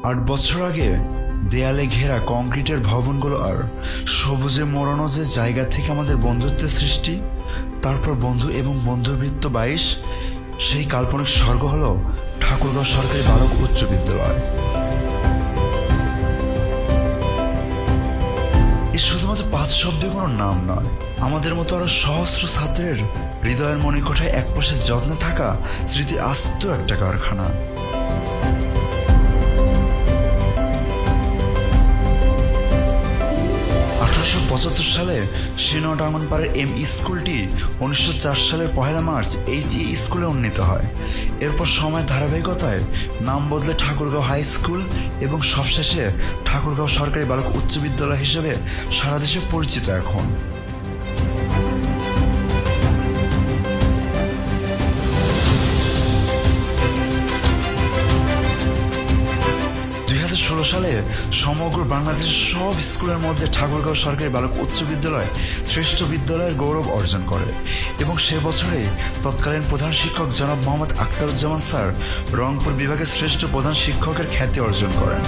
8 বছর আগে দেয়ালে ঘেরা কংক্রিটের ভবনগুলো আর সবুজে মোড়ানো যে জায়গা থেকে আমাদের বন্ধুত্বের সৃষ্টি, তারপর বন্ধু এবং বন্ধুবৃত্ত 22, সেই কাল্পনিক স্বর্গ হলো ঠাকুরগাঁও সরকারি বালক উচ্চ বিদ্যালয়। এ শুধুমাত্র 5 শব্দের কোনো নাম নয়, আমাদের মতো আরো সহস্র ছাত্রের হৃদয়ের মণিকোঠায় একপাশে যত্নে থাকা স্মৃতির আস্ত একটা কারখানা। 1875 সালে সিনোয়াট আঙ্গনপাড়ার স্কুলটি 1904 সালের 1 মার্চ স্কুলে উন্নীত হয়। এরপর সময়ের ধারাবাহিকতায় নাম বদলে ঠাকুরগাঁও হাই স্কুল এবং সবশেষে ঠাকুরগাঁও সরকারি বালক উচ্চ বিদ্যালয় হিসেবে সারা দেশে পরিচিত। এখন 2016 সালে সমগ্র বাংলাদেশের সব স্কুলের মধ্যে ঠাকুরগাঁও সরকারি বালক উচ্চ বিদ্যালয় শ্রেষ্ঠ বিদ্যালয়ের গৌরব অর্জন করে এবং সে বছরেই তৎকালীন প্রধান শিক্ষক জনাব মোহাম্মদ আখতারুজ্জামান স্যার রংপুর বিভাগের শ্রেষ্ঠ প্রধান শিক্ষকের খ্যাতি অর্জন করেন।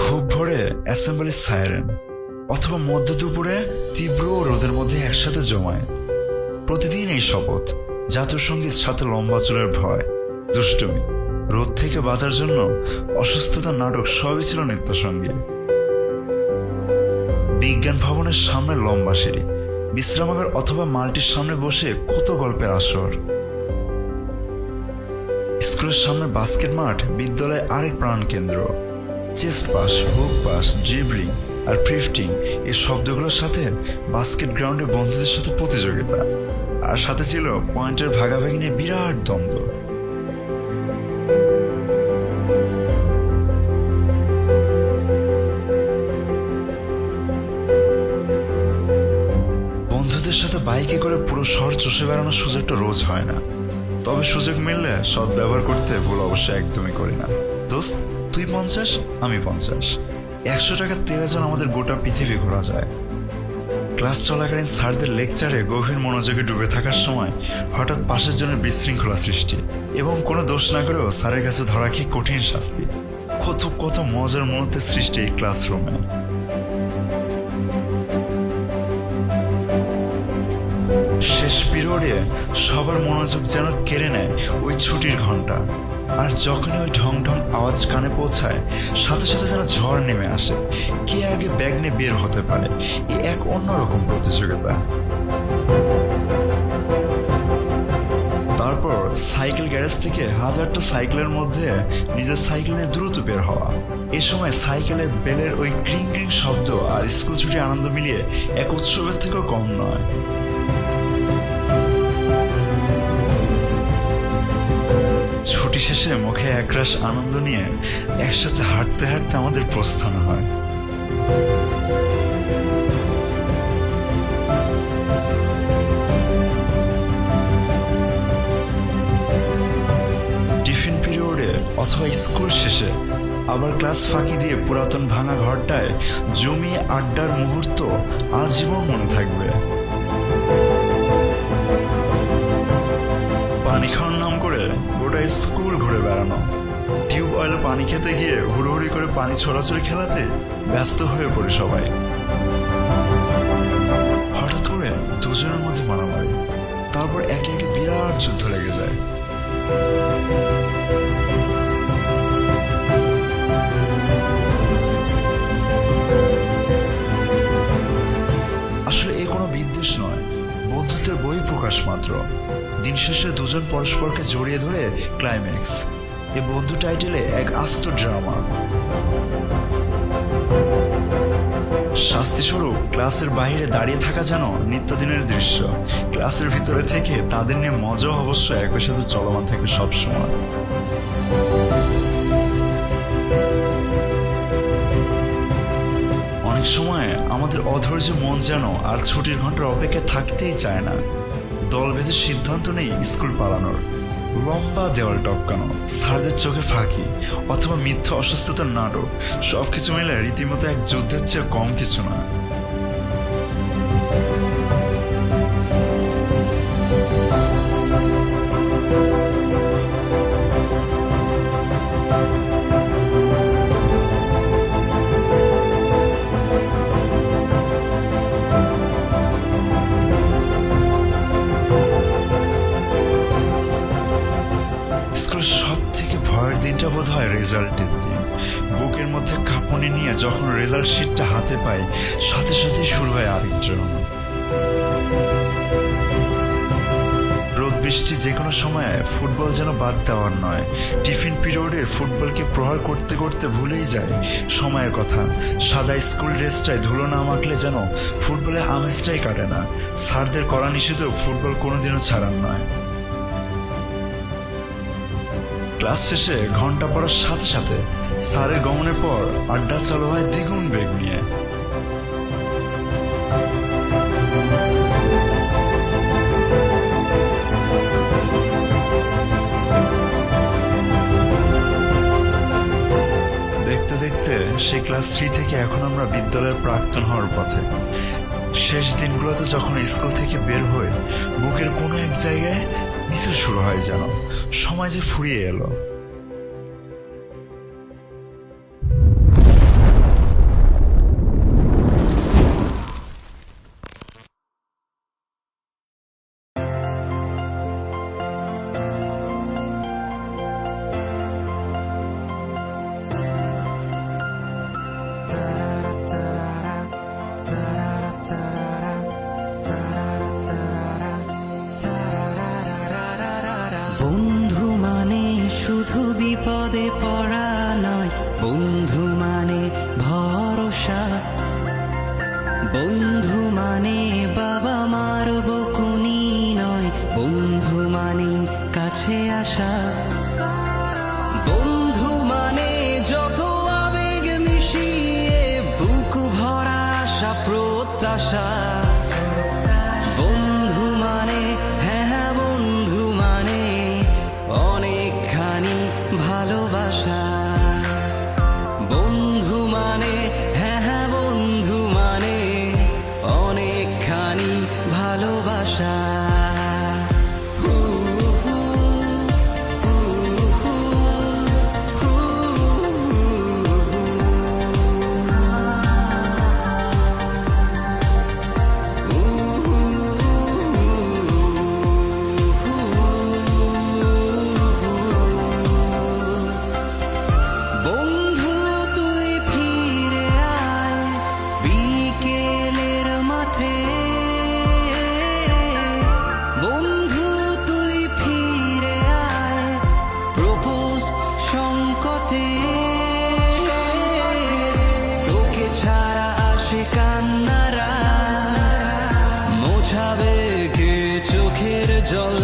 খুব ভোরে অ্যাসেম্বলি সাইরেন অথবা মধ্য দুপুরে তীব্র রোদের মধ্যে একসাথে জমায়েত। প্রতিদিন এই শপথ, জাতীয় সঙ্গীত, সাথে লম্বা চুলের ভয়, দুষ্টুমি, রোদ থেকে বাঁচার জন্য অসুস্থতা, নাটক সবই ছিল নিত্যসঙ্গী। বিজ্ঞান ভবনের সামনে লম্বা সিঁড়ি, বিশ্রামাগার অথবা মাল্টির সামনে বসে কত গল্পের আসর। স্কুলের সামনে বাস্কেট মাঠ, বিদ্যালয়ে আরেক প্রাণকেন্দ্র। Chest pass, hook pass, dribbling আর প্রিফটিং, এই শব্দগুলোর সাথে বাস্কেট গ্রাউন্ডে বন্ধুদের সাথে প্রতিযোগিতা, আর সাথে ছিল পয়েন্টের ভাগাভাগি নিয়ে বিরাট দ্বন্দ্ব। বন্ধুদের সাথে বাইকে করে পুরো শহর চষে বেড়ানোর সুযোগটা রোজ হয় না, তবে সুযোগ মিললে সৎ ব্যবহার করতে ভুল অবশ্যই একদমই করি না। দোস্ত, তুই 50, আমি 50, 100 টাকা তেলে যেন আমাদের গোটা পৃথিবী ঘোরা যায়। ক্লাস চলাকালীন স্যারদের লেকচারে গভীর মনোযোগে ডুবে থাকার সময় হঠাৎ পাশের জন্য বিশৃঙ্খলা সৃষ্টি এবং কোনো দোষ না করেও স্যারের কাছে ধরা খেয়ে কঠিন শাস্তি। কত কত মজার মুহূর্তের সৃষ্টি এই ক্লাসরুমে। শেষ পিরিয়ডে সবার মনোযোগ যেন কেড়ে নেয় ওই ছুটির ঘন্টা, আর যখনই ওই ঢং ঢং আওয়াজ কানে পৌঁছায় সাথে সাথে যেন ঝড় নেমে আসে। কে আগে ব্যাগ নিয়ে বের হতে পারে, এই এক অন্যরকম প্রতিযোগিতা। তারপর সাইকেল গ্যারেজ থেকে হাজারটা সাইকেলের মধ্যে নিজের সাইকেল নিয়ে দ্রুত বের হওয়া। এ সময় সাইকেলের বেলের ওই ক্রিং ক্রিং শব্দ আর স্কুল ছুটির আনন্দ মিলিয়ে এক উৎসবের থেকেও কম নয়। ছুটি শেষে মুখে একরাশ আনন্দ নিয়ে একসাথে হাঁটতে হাঁটতে আমাদের প্রস্থান হয়। টিফিন পিরিয়ডে অথবা স্কুল শেষে আবার ক্লাস ফাঁকি দিয়ে পুরাতন ভাঙা ঘরটায় জমিয়ে আড্ডার মুহূর্ত আজীবন মনে থাকবে। পানি খাওয়ার নাম করে গোটা স্কুল ঘুরে বেড়ানো, টিউব অয়েলে পানি খেতে গিয়ে হুড়োহুড়ি করে পানি ছোড়াছুড়ি খেলাতে ব্যস্ত হয়ে পড়ে সবাই। হঠাৎ করে দুজনের মধ্যে মারামারি, তারপর একে একে বিরাট যুদ্ধ লেগে যায়। দিন শেষে দুজন পরস্পরকে জড়িয়ে ধরে ক্লাইম্যাক্স। এ বন্ধু টাইটেলে এক আস্ত ড্রামা। শাস্তিস্বরূপ ক্লাসের বাইরে দাঁড়িয়ে থাকা যেন নিত্যদিনের দৃশ্য। ক্লাসের ভিতরে থেকে তাদের নিয়ে মজাও অবশ্য একই সাথে চলমান থাকে সবসময়। অনেক সময় আমাদের অধৈর্য মন যেন আর ছুটির ঘন্টার অপেক্ষায় থাকতেই চায় না। দল বেঁধে সিদ্ধান্ত নেই স্কুল পালানোর। লম্বা দেওয়াল টপকানো, স্যারদের চোখে ফাঁকি অথবা মিথ্যা অসুস্থতার নাটক, সবকিছু মিলে রীতিমতো এক যুদ্ধের চেয়ে কম কিছু না। সব থেকে ভয়ের দিনটা বোধ হয় রেজাল্টের দিন। বুকের মধ্যে কাঁপুনি নিয়ে যখন রেজাল্ট শিটটা হাতে পাই, সাথে সাথে শুরু হয় আরেক ড্রামা। রোদ বৃষ্টি যে কোনো সময় ফুটবল যেন বাদ দেওয়ার নয়। টিফিন পিরিয়ডে ফুটবলকে প্রহার করতে করতে ভুলেই যায় সময়ের কথা। সাদা স্কুল ড্রেসটায় ধুলো না মাখলে যেন ফুটবলে আমেজটাই কাটে না। স্যারদের করা নিষেধেও ফুটবল কোনোদিনও ছাড়ার নয়। ক্লাস শেষে ঘন্টা পড়ার সাথে সাথে স্যারের গমনের পর আড্ডা চালু হয় দ্বিগুণ বেগ নিয়ে। দেখতে দেখতে সেই ক্লাস 3 থেকে এখন আমরা বিদ্যালয়ের প্রাক্তন হওয়ার পথে। শেষ দিনগুলোতে যখন স্কুল থেকে বের হয়ে বুকের কোনো এক জায়গায় মিছিল শুরু হয় যেন সময় যে ফুরিয়ে এলো। বন্ধু মানে শুধু বিপদে পড়া নয়, বন্ধু মানে ভরসা। বন্ধু মানে বাবা মার বকুনি নয়, বন্ধু মানে কাছে আসা। বন্ধু মানে যত আবেগ মিশিয়ে বুক ভরা আশা প্রত্যাশা। বন্ধু মানে হ্যাঁ বন্ধু মানে অনেকখানি ভালোবাসা। বন্ধু মানে হ্যাঁ বন্ধু মানে অনেকখানি ভালোবাসা। বন্ধু তুই ফিরে আয় বিকেলের মাঠে। বন্ধু তুই ফিরে আয় প্রপোজ সংকটে। তোকে ছাড়া আসে কান্নারা, মোছাবে কে চোখের জল।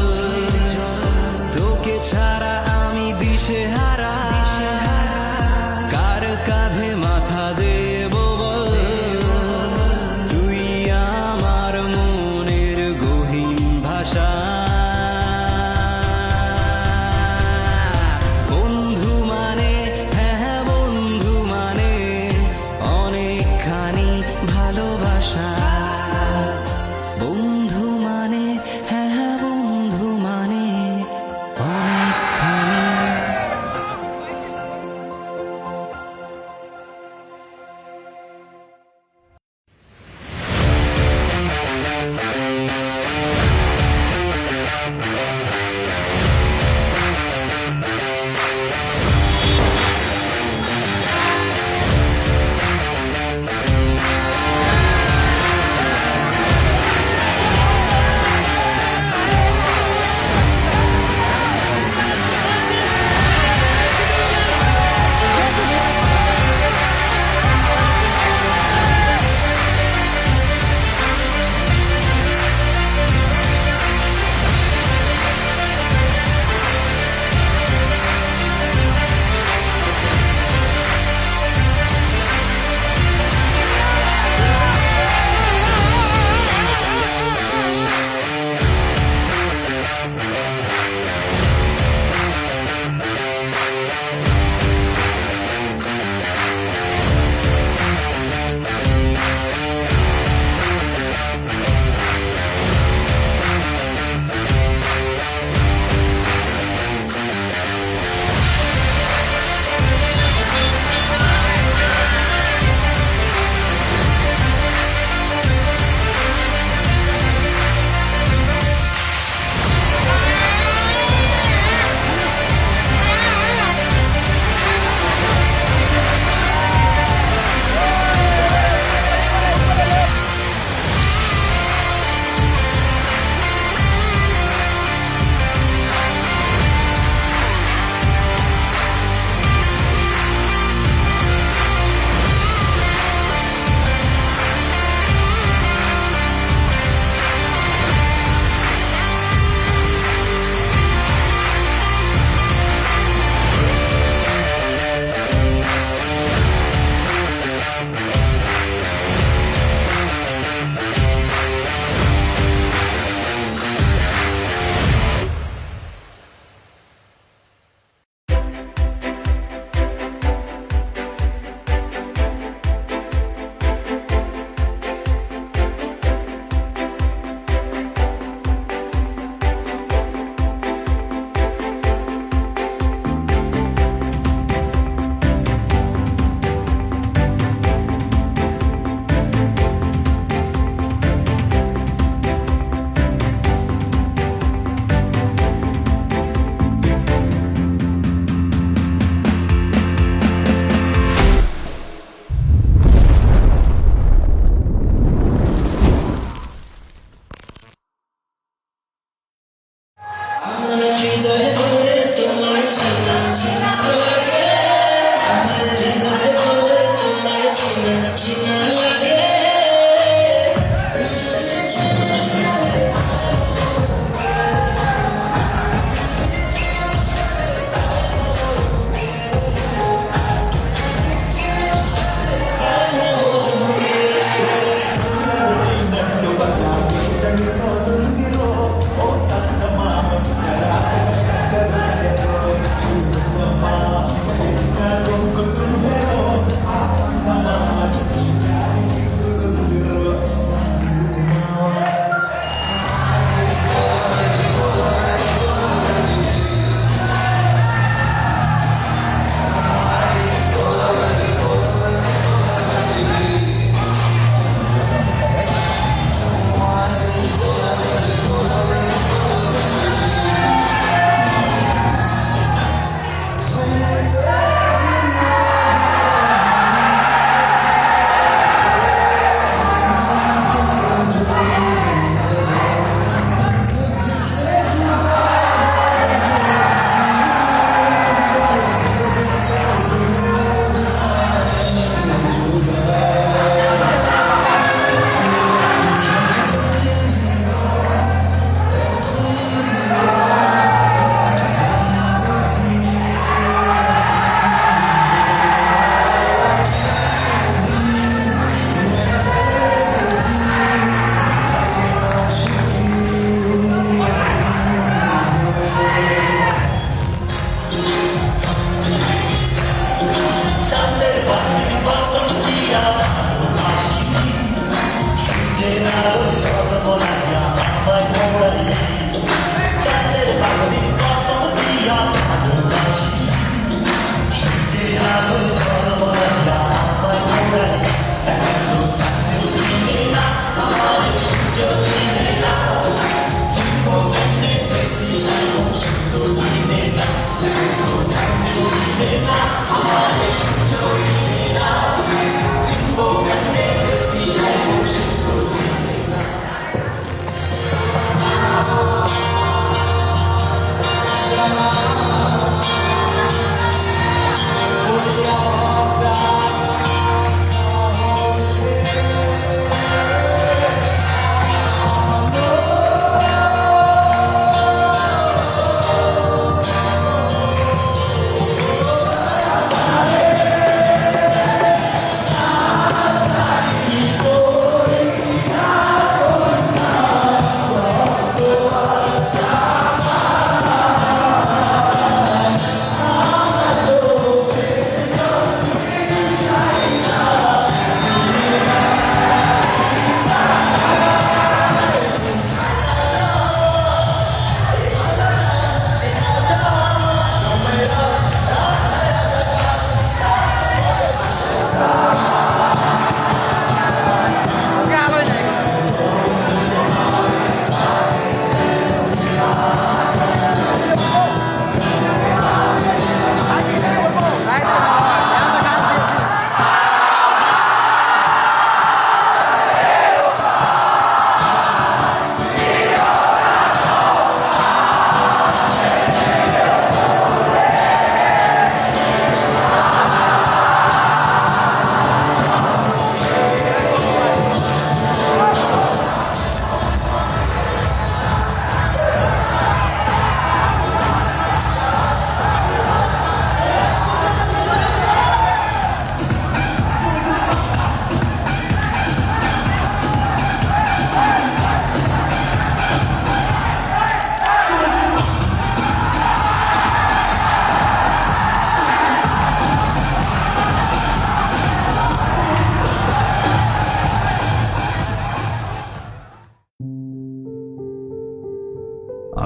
তোকে ছাড়া আমি দিশেহারা, কার কাঁধে মাথা দেব বল। তুই আমার মনের গহীন ভাষা। বন্ধু মানে হ্যাঁ বন্ধু মানে অনেকখানি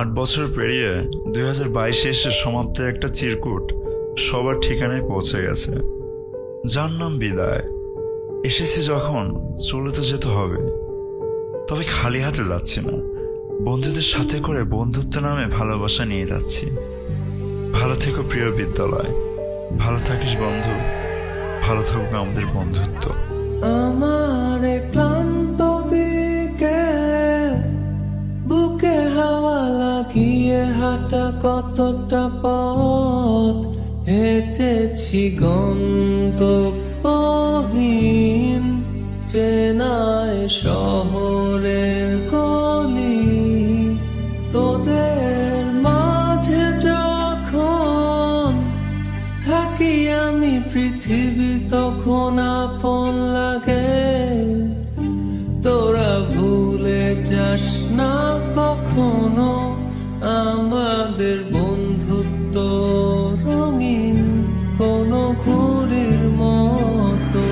8 বছর পেরিয়ে 2022 এসে সমাপ্তের একটা চিরকুট সবার ঠিকানায় পৌঁছে গেছে, যার নাম বিদায়। এসেছি যখন, চলে তো যেতে হবে, তবে খালি হাতে যাচ্ছি না। বন্ধুদের সাথে করে বন্ধুত্ব নামে ভালোবাসা নিয়ে যাচ্ছি। ভালো থেকো প্রিয় বিদ্যালয়, ভালো থাকিস বন্ধু, ভালো থাকুক আমাদের বন্ধুত্ব। আমার ক্লান্ত বিকেল, বুকে হাওয়া লাগিয়ে হাঁটা কতটা পথ হেঁটেছি গন্তব্যহীন চেনায় শহরের গলি। তোদের মাঝে যখন থাকি আমি, পৃথিবী তখন আপন লাগে। তোরা ভুলে যাস না কখনো আমাদের বন্ধুত্ব রঙিন কোনো ঘুড়ির মতো।